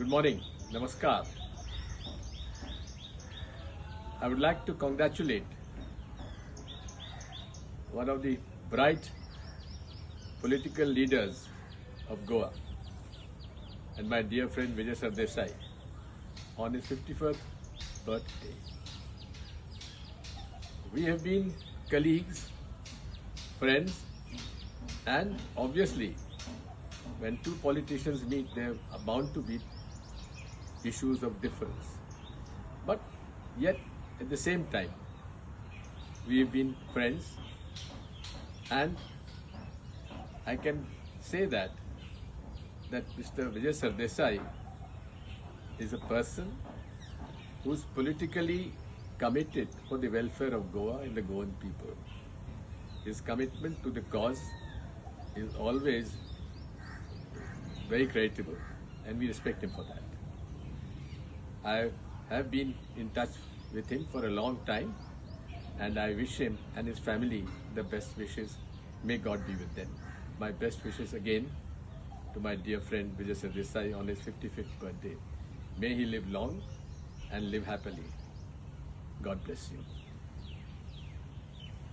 Good morning. Namaskar. I would like to congratulate one of the bright political leaders of Goa and my dear friend Vijay Sardesai on his 51st birthday. We have been colleagues, friends, and obviously when two politicians meet, there are bound to be issues of difference. But yet at the same time, we have been friends, and I can say that Mr. Vijay Sardesai is a person who is politically committed for the welfare of Goa and the Goan people. His commitment to the cause is always very creditable, and we respect him for that. I have been in touch with him for a long time, and I wish him and his family the best wishes. May God be with them. My best wishes again to my dear friend Vijay Sardesai on his 55th birthday. May he live long and live happily. God bless you.